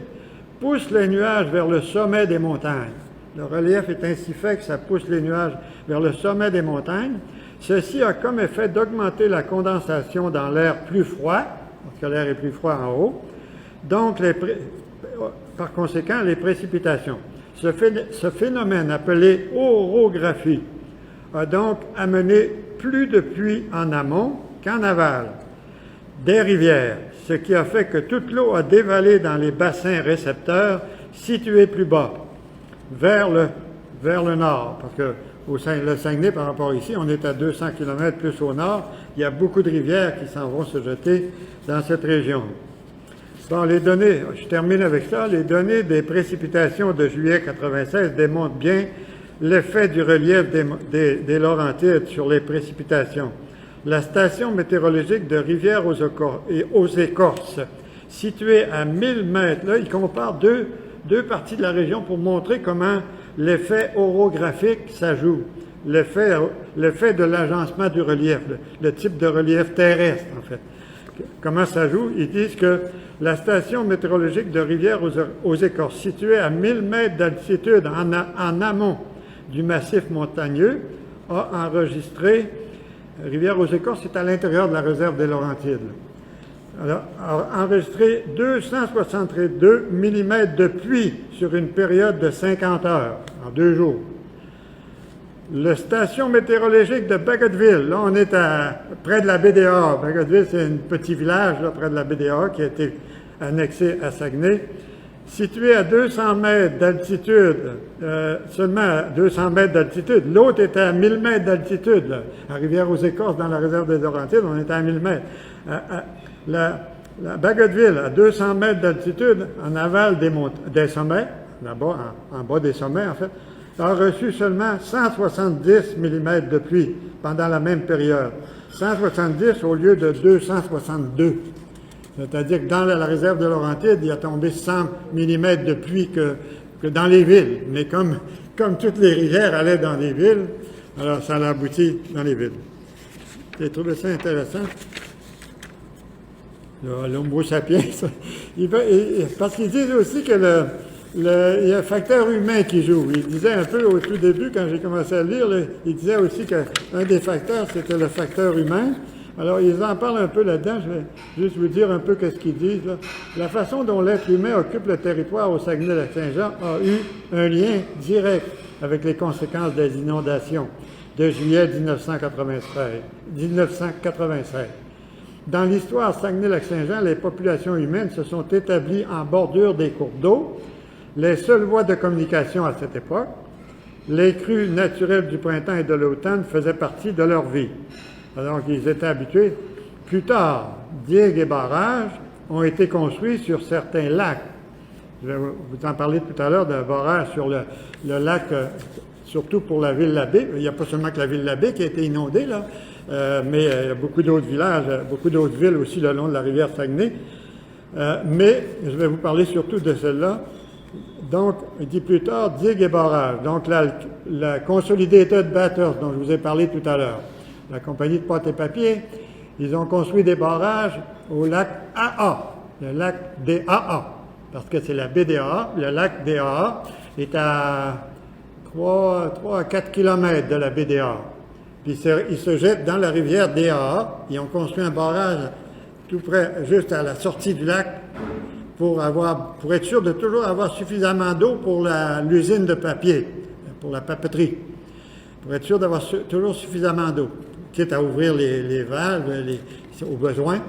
pousse les nuages vers le sommet des montagnes. Le relief est ainsi fait que ça pousse les nuages vers le sommet des montagnes. Ceci a comme effet d'augmenter la condensation dans l'air plus froid, parce que l'air est plus froid en haut, donc par conséquent les précipitations. Ce phénomène appelé orographie a donc amené plus de pluie en amont qu'en aval des rivières, ce qui a fait que toute l'eau a dévalé dans les bassins récepteurs situés plus bas, vers le nord, parce que le Saguenay, par rapport ici, on est à 200 km plus au nord, il y a beaucoup de rivières qui s'en vont se jeter dans cette région. Bon, les données, je termine avec ça, les données des précipitations de juillet 96 démontrent bien l'effet du relief des Laurentides sur les précipitations. La station météorologique de Rivière-aux-Écorces, située à 1000 mètres, là, il compare deux parties de la région pour montrer comment l'effet orographique, ça joue. L'effet de l'agencement du relief, le type de relief terrestre, en fait. Comment ça joue? Ils disent que la station météorologique de Rivière-aux-Écorces, située à 1000 mètres d'altitude en amont du massif montagneux, a enregistré, Rivière-aux-Écorces est à l'intérieur de la réserve des Laurentides, alors, a enregistré 262 mm de pluie sur une période de 50 heures, en 2 jours. La station météorologique de Bagotville, là on est près de la BDA. Bagotville, c'est un petit village là, près de la BDA qui a été annexé à Saguenay, situé à 200 mètres d'altitude, seulement à 200 mètres d'altitude. L'autre était à 1000 mètres d'altitude. Là. À Rivière-aux-Écorces, dans la réserve des Laurentides, on était à 1000 mètres. La Bagotville, à 200 mètres d'altitude, en aval des sommets, là-bas, en bas des sommets en fait, a reçu seulement 170 mm de pluie pendant la même période. 170 au lieu de 262. C'est-à-dire que dans la réserve de Laurentides, il a tombé 100 mm de pluie que dans les villes. Mais comme toutes les rivières allaient dans les villes, alors ça a abouti dans les villes. J'ai trouvé ça intéressant. L'homo sapiens, parce qu'ils disent aussi que il y a un facteur humain qui joue. Il disait un peu au tout début, quand j'ai commencé à lire, il disait aussi qu'un des facteurs, c'était le facteur humain. Alors, ils en parlent un peu là-dedans. Je vais juste vous dire un peu ce qu'ils disent. Là. La façon dont l'être humain occupe le territoire au Saguenay-Lac-Saint-Jean a eu un lien direct avec les conséquences des inondations de juillet 1996. Dans l'histoire Saguenay-Lac-Saint-Jean, les populations humaines se sont établies en bordure des cours d'eau, les seules voies de communication à cette époque. Les crues naturelles du printemps et de l'automne faisaient partie de leur vie. Alors qu'ils étaient habitués. Plus tard, digues et barrages ont été construits sur certains lacs. Je vais vous en parler tout à l'heure d'un barrage sur le lac, surtout pour la ville Labbé. Il n'y a pas seulement que la ville Labbé qui a été inondée, là, mais il y a beaucoup d'autres villages, beaucoup d'autres villes aussi le long de la rivière Saguenay. Mais je vais vous parler surtout de celle-là. Donc, il dit plus tard, digues et barrages. Donc, la Consolidated Batters, dont je vous ai parlé tout à l'heure, la compagnie de pâte et papier, ils ont construit des barrages au lac AA, le lac DAA, parce que c'est la BDA. Le lac DAA est à 3 à 4 km de la BDA. Puis il se jette dans la rivière DAA. Ils ont construit un barrage tout près, juste à la sortie du lac, pour être sûr de toujours avoir suffisamment d'eau pour l'usine de papier, pour la papeterie. Pour être sûr d'avoir toujours suffisamment d'eau, quitte à ouvrir les valves au besoin.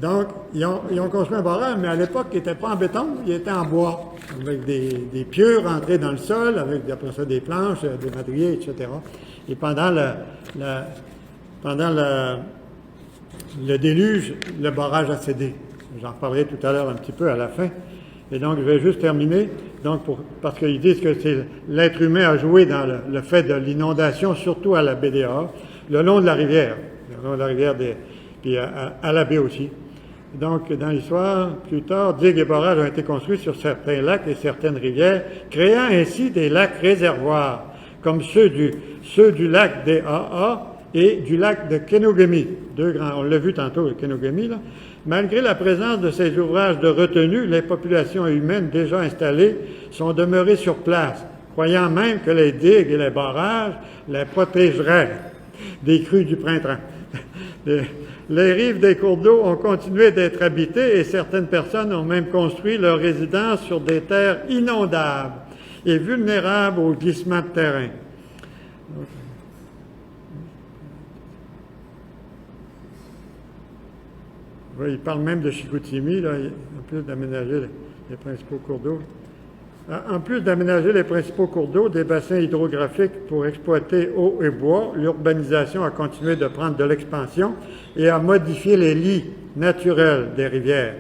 Donc, ils ont construit un barrage, mais à l'époque, il n'était pas en béton, il était en bois, avec des pieux rentrés dans le sol, avec après ça des planches, des madriers, etc. Et pendant le déluge, le barrage a cédé. J'en reparlerai tout à l'heure un petit peu à la fin. Et donc, je vais juste terminer, parce qu'ils disent que l'être humain a joué dans le fait de l'inondation, surtout à la BDA, le long de la rivière, puis à la baie aussi. Donc, dans l'histoire, plus tard, digues et barrages ont été construits sur certains lacs et certaines rivières, créant ainsi des lacs réservoirs, comme ceux du lac des AA et du lac de Kenogami. Deux grands, on l'a vu tantôt, le Kenogami, là. Malgré la présence de ces ouvrages de retenue, les populations humaines déjà installées sont demeurées sur place, croyant même que les digues et les barrages les protégeraient des crues du printemps. Les rives des cours d'eau ont continué d'être habitées et certaines personnes ont même construit leur résidence sur des terres inondables et vulnérables aux glissements de terrain. Oui, il parle même de Chicoutimi, là, en plus d'aménager les principaux cours d'eau. En plus d'aménager les principaux cours d'eau, des bassins hydrographiques pour exploiter eau et bois, l'urbanisation a continué de prendre de l'expansion et a modifié les lits naturels des rivières.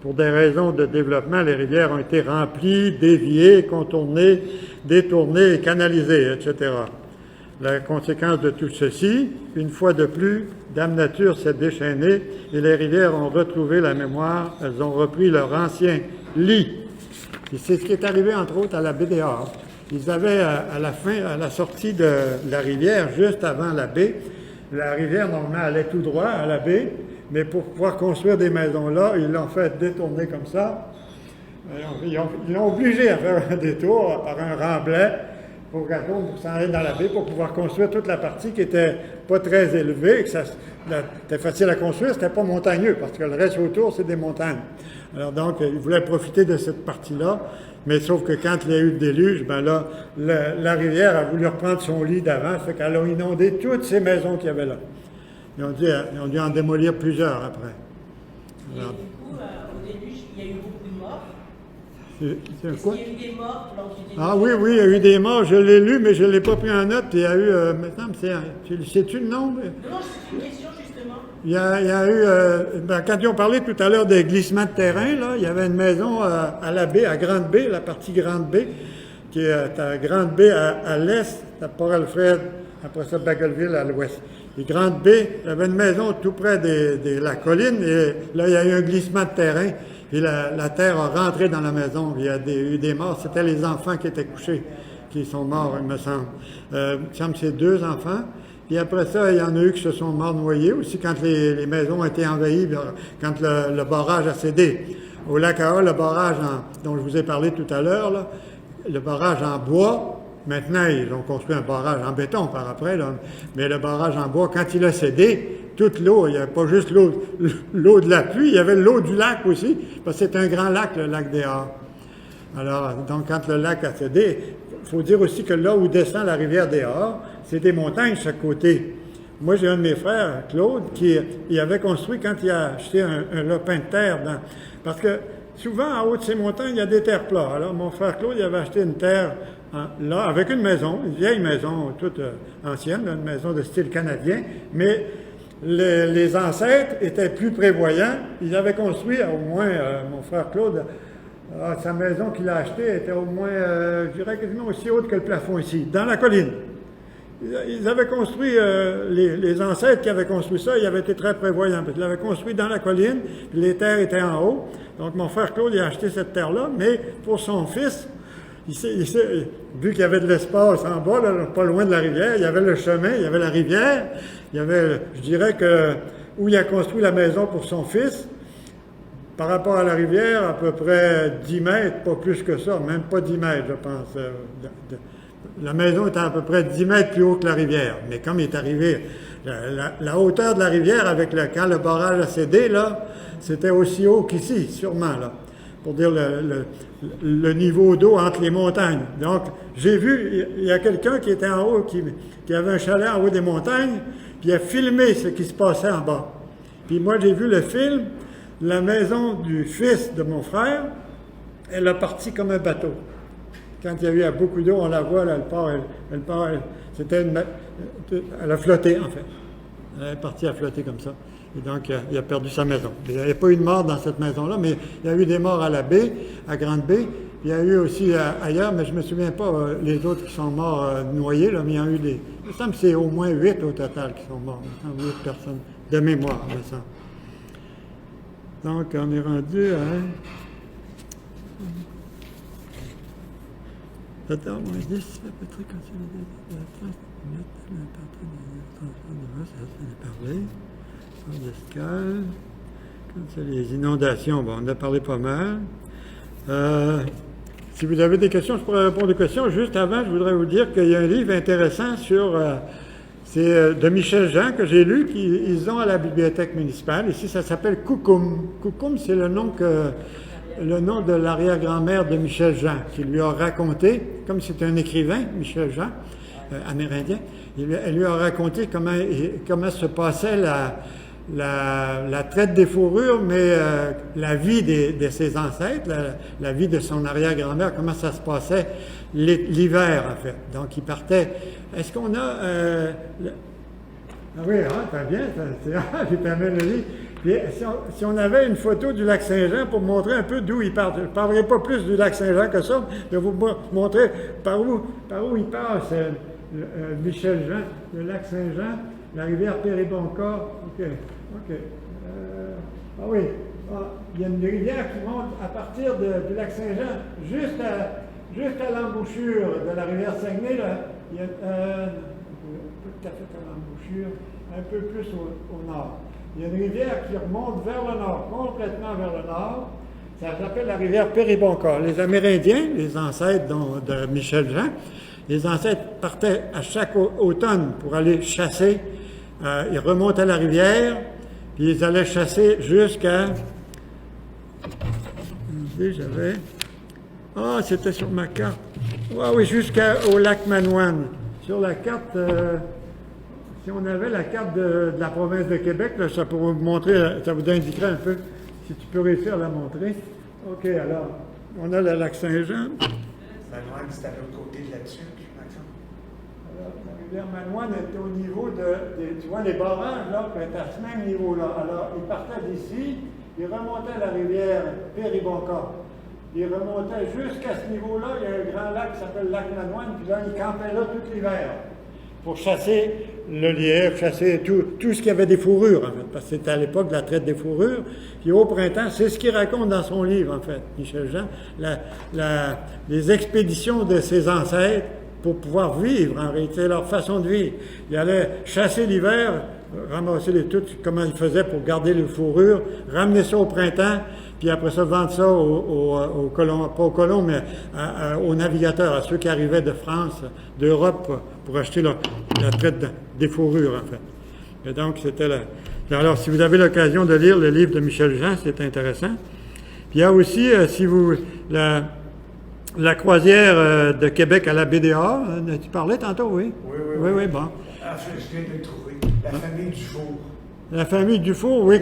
Pour des raisons de développement, les rivières ont été remplies, déviées, contournées, détournées et canalisées, etc. La conséquence de tout ceci, une fois de plus, Dame Nature s'est déchaînée et les rivières ont retrouvé la mémoire, elles ont repris leur ancien lit. Et c'est ce qui est arrivé, entre autres, à la baie des Havres. Ils avaient, à la sortie de la rivière, juste avant la baie, la rivière, normalement, allait tout droit à la baie, mais pour pouvoir construire des maisons là, ils l'ont fait détourner comme ça. Ils l'ont obligé à faire un détour par un remblai pour s'en aller dans la baie pour pouvoir construire toute la partie qui n'était pas très élevée, que c'était facile à construire, c'était pas montagneux, parce que le reste autour, c'est des montagnes. Alors donc, ils voulaient profiter de cette partie-là, mais sauf que quand il y a eu le déluge, ben là, la rivière a voulu reprendre son lit d'avant, fait qu'elle a inondé toutes ces maisons qu'il y avait là. Ils ont dû en démolir plusieurs après. Alors, et du coup, au déluge, il y a eu beaucoup de morts. Est-ce qu'il y a eu des morts lors du déluge? Ah oui, il y a eu des morts, je l'ai lu, mais je ne l'ai pas pris en note. Il y a eu, maintenant, sais-tu le nom? Non, c'est une question justement. Il y a eu, quand ils ont parlé tout à l'heure des glissements de terrain, là, il y avait une maison à la baie, à Grande Baie, la partie Grande Baie, qui est à Grande Baie à l'est, à Port-Alfred, après ça, Bagelville à l'ouest. Et Grande Baie, il y avait une maison tout près de la colline, et là, il y a eu un glissement de terrain, et la terre a rentré dans la maison, il y a eu des morts. C'était les enfants qui étaient couchés, qui sont morts, il me semble. Il me semble que c'est 2 enfants. Puis après ça, il y en a eu qui se sont morts noyés aussi quand les maisons ont été envahies, quand le barrage a cédé. Au lac à le barrage dont je vous ai parlé tout à l'heure, le barrage en bois, maintenant ils ont construit un barrage en béton par après, là, mais le barrage en bois, quand il a cédé, toute l'eau, il n'y avait pas juste l'eau de la pluie, il y avait l'eau du lac aussi, parce que c'est un grand lac, le lac des Havres. Alors, donc quand le lac a cédé, il faut dire aussi que là où descend la rivière des Havres, c'est des montagnes chaque côté. Moi, j'ai un de mes frères, Claude, il avait construit, quand il a acheté un lopin de terre, parce que souvent, en haut de ces montagnes, il y a des terres plats. Alors, mon frère Claude, il avait acheté une terre là, avec une maison, une vieille maison, toute ancienne, une maison de style canadien, mais les ancêtres étaient plus prévoyants. Ils avaient construit, au moins, mon frère Claude, sa maison qu'il a achetée était au moins, je dirais quasiment aussi haute que le plafond ici, dans la colline. Ils avaient construit, les ancêtres qui avaient construit ça, ils avaient été très prévoyants, parce qu'ils l'avaient construit dans la colline, puis les terres étaient en haut. Donc mon frère Claude, il a acheté cette terre-là, mais pour son fils, vu qu'il y avait de l'espace en bas, là, pas loin de la rivière, il y avait le chemin, il y avait la rivière, il y avait, je dirais que, où il a construit la maison pour son fils, par rapport à la rivière, à peu près 10 mètres, pas plus que ça, même pas 10 mètres, je pense. La maison était à peu près 10 mètres plus haut que la rivière. Mais comme il est arrivé, la hauteur de la rivière, quand le barrage a cédé, là, c'était aussi haut qu'ici, sûrement, là, pour dire le niveau d'eau entre les montagnes. Donc, j'ai vu, il y a quelqu'un qui était en haut, qui avait un chalet en haut des montagnes, puis il a filmé ce qui se passait en bas. Puis moi, j'ai vu le film, la maison du fils de mon frère, elle a parti comme un bateau. Quand il y a eu beaucoup d'eau, on la voit, là, elle part, elle a flotté, en fait. Elle est partie à flotter comme ça. Et donc, il a perdu sa maison. Il n'y avait pas eu de mort dans cette maison-là, mais il y a eu des morts à la baie, à Grande Baie. Il y a eu aussi ailleurs, mais je ne me souviens pas les autres qui sont morts noyés, là, mais il y en a eu des... Il me semble que c'est au moins 8 au total qui sont morts. Il me semble 8 personnes de mémoire, il me semble. Donc, on est rendu à... 14 moins 10, à peu près quand tu de la place, ça c'est parlé. D'escale, C'est les inondations, bon, on en a parlé pas mal. Si vous avez des questions, je pourrais répondre aux questions. Juste avant, je voudrais vous dire qu'il y a un livre intéressant sur... c'est de Michel Jean que j'ai lu, qu'ils ont à la bibliothèque municipale. Ici, ça s'appelle Coucoum. Coucoum, c'est le nom de l'arrière-grand-mère de Michel Jean, qui lui a raconté, comme c'est un écrivain, Michel Jean, amérindien, elle lui a raconté comment se passait la traite des fourrures, mais la vie de ses ancêtres, la vie de son arrière-grand-mère, comment ça se passait l'hiver, en fait. Donc, il partait... Est-ce qu'on a... Ah oui, très bien, j'ai permis le livre. Puis, si on avait une photo du lac Saint-Jean pour montrer un peu d'où il part, je ne parlerai pas plus du lac Saint-Jean que ça, mais vous montrer par où il passe, Michel Jean, le lac Saint-Jean, la rivière Péribonka. OK. Ah oui, il y a une rivière qui monte à partir du lac Saint-Jean juste à l'embouchure de la rivière Saguenay. Là, il y a pas tout à fait à l'embouchure, un peu plus au nord. Il y a une rivière qui remonte vers le nord, complètement vers le nord. Ça s'appelle la rivière Péribonka. Les Amérindiens, les ancêtres de Michel Jean, les ancêtres partaient à chaque automne pour aller chasser. Ils remontaient la rivière, puis ils allaient chasser jusqu'à... J'avais... Ah, c'était sur ma carte. Ah oui, jusqu'au lac Manoine. Sur la carte... si on avait la carte de la province de Québec, là, ça pourrait vous montrer, ça vous indiquerait un peu, si tu peux réussir à la montrer. OK, alors, on a le lac Saint-Jean. Manoine, c'est à l'autre côté de la Tuque, Maxime. Alors, la rivière Manoine est au niveau tu vois, les barrages, là, est à ce même niveau-là. Alors, ils partaient d'ici, ils remontaient la rivière Péribonka. Ils remontaient jusqu'à ce niveau-là, il y a un grand lac qui s'appelle le lac Manoine, puis là, ils campaient là tout l'hiver. Pour chasser le lièvre, chasser tout ce qui avait des fourrures, en fait, parce que c'était à l'époque de la traite des fourrures. Puis au printemps, c'est ce qu'il raconte dans son livre, en fait, Michel Jean, les expéditions de ses ancêtres pour pouvoir vivre, en réalité, leur façon de vivre. Ils allaient chasser l'hiver, ramasser les trucs, comment ils faisaient pour garder les fourrures, ramener ça au printemps, puis après ça, vendre ça aux colons, pas aux colons, mais aux navigateurs, à ceux qui arrivaient de France, d'Europe, pour acheter la traite des fourrures, en fait. Et donc, c'était là. Alors, si vous avez l'occasion de lire le livre de Michel Jean, c'est intéressant. Puis il y a aussi, la croisière de Québec à la BDA, tu parlais tantôt, oui? Oui, bon. Ah, je viens de le trouver. La famille Dufour. La famille Dufour, oui,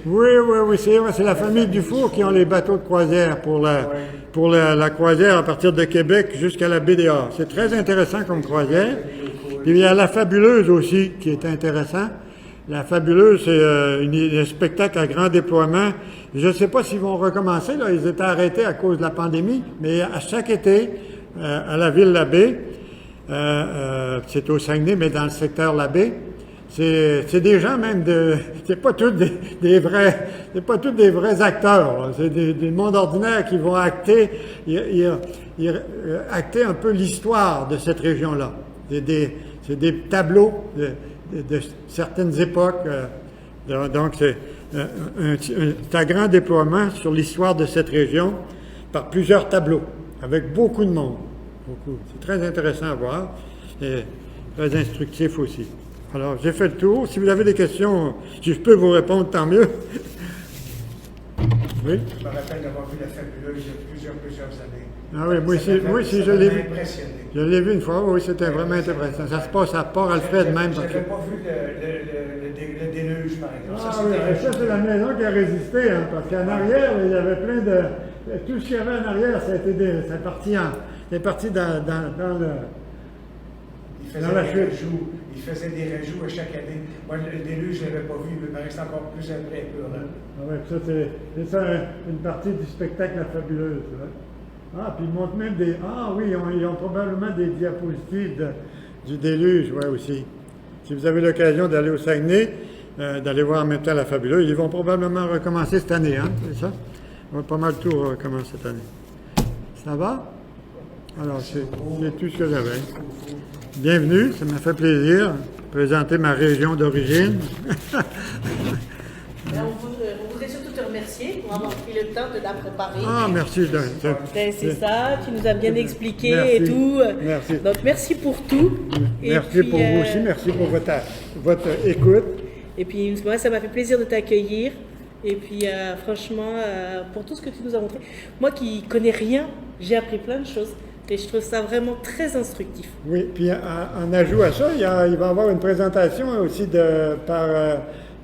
oui, c'est la famille Dufour qui ont les bateaux de croisière pour la croisière à partir de Québec jusqu'à la BDA. C'est très intéressant comme croisière. Puis il y a la Fabuleuse aussi qui est intéressant. La Fabuleuse, c'est un spectacle à grand déploiement. Je ne sais pas s'ils vont recommencer, là, ils étaient arrêtés à cause de la pandémie, mais à chaque été, à la Ville-la-Baie, c'est au Saguenay, mais dans le secteur La-Baie, c'est des gens même c'est pas tous des vrais acteurs, là. C'est des mondes ordinaires qui vont acter un peu l'histoire de cette région-là. C'est des tableaux de certaines époques. Donc c'est un grand déploiement sur l'histoire de cette région par plusieurs tableaux, avec beaucoup de monde. C'est très intéressant à voir et très instructif aussi. Alors, j'ai fait le tour. Si vous avez des questions, si je peux vous répondre, tant mieux. Oui? Je me rappelle d'avoir vu la Fabuleuse il y a plusieurs années. Ah oui, moi aussi je l'ai vu. Impressionné. Je l'ai vu une fois, oui, c'était vraiment intéressant. Ça se passe à Port-Alfred même. Je n'avais pas vu le déluge, par exemple. Ah oui, ça c'est la maison qui a résisté, hein, parce qu'en arrière, il y avait plein de... Tout ce qu'il y avait en arrière, c'est parti dans le... Il faisait des rajouts à chaque année. Moi, le déluge, je ne l'avais pas vu, mais il me paraît que c'est encore plus après. Ah oui, ça, c'est ça, une partie du spectacle La Fabuleuse. Là. Ah, puis ils montrent même des... Ah oui, ils ont probablement des diapositives du déluge, oui, aussi. Si vous avez l'occasion d'aller au Saguenay, d'aller voir en même temps La Fabuleuse, ils vont probablement recommencer cette année, hein, c'est ça? On va pas mal tout recommencer cette année. Ça va? Alors, c'est tout ce que j'avais. Bienvenue, ça m'a fait plaisir de présenter ma région d'origine. On voudrait le temps de la préparer. Ah, merci. C'est ça, tu nous as bien expliqué Merci. et tout. Merci. Donc merci pour tout. Merci pour vous aussi, merci pour votre écoute. Et puis moi, ça m'a fait plaisir de t'accueillir. Et puis franchement, pour tout ce que tu nous as montré, moi qui connais rien, j'ai appris plein de choses. Et je trouve ça vraiment très instructif. Oui, puis en ajout à ça, il va y avoir une présentation aussi par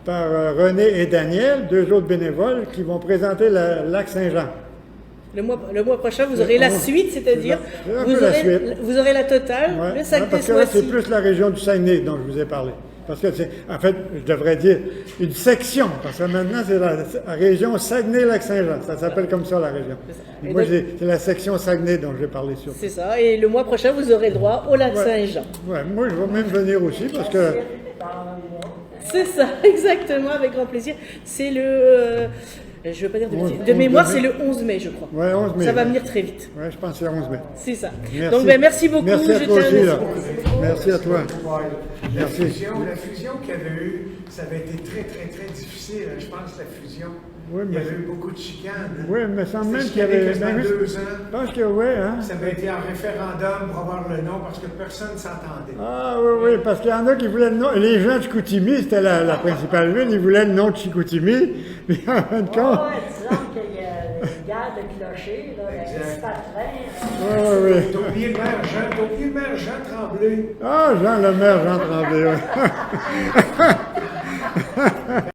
René et Daniel, 2 autres bénévoles, qui vont présenter le lac Saint-Jean. Le mois prochain, vous aurez la suite, c'est-à-dire vous aurez la totale, Ouais, le Saguenay parce que là, c'est plus la région du Saguenay dont je vous ai parlé. Parce que c'est, en fait, je devrais dire une section, parce que maintenant, c'est la région Saguenay-Lac-Saint-Jean. Ça s'appelle comme ça, la région. Et moi, c'est la section Saguenay dont je vais parler surtout. C'est ça, et le mois prochain, vous aurez le droit au lac Saint-Jean. Ouais, moi, je vais même venir aussi, parce que... C'est ça, exactement, avec grand plaisir. C'est le... je ne veux pas dire de bêtises. De mémoire, c'est le 11 mai, je crois. Ouais, 11 mai. Ça va venir très vite. Oui, je pense que c'est le 11 mai. C'est ça. Merci. Donc, merci beaucoup. Merci à toi aussi. Merci à toi. La fusion qu'il y avait eu, ça avait été très, très, très difficile, je pense, la fusion. Oui, Il y mais... avait eu beaucoup de chicanes. Oui, mais ça me semble qu'il y avait avait... quasiment 2 ans. Je pense que oui, hein. Ça avait été en référendum pour avoir le nom parce que personne ne s'entendait. Ah oui, oui, parce qu'il y en a qui voulaient le nom. Les gens de Chicoutimi, c'était la principale ville, ils voulaient le nom de Chicoutimi. Puis en fin de compte... disons qu'il y a le gars de clocher, là, le petit patron. Oui, oui. T'as oublié le maire Jean Tremblay. Ah, Jean le maire, Jean Tremblay, oui.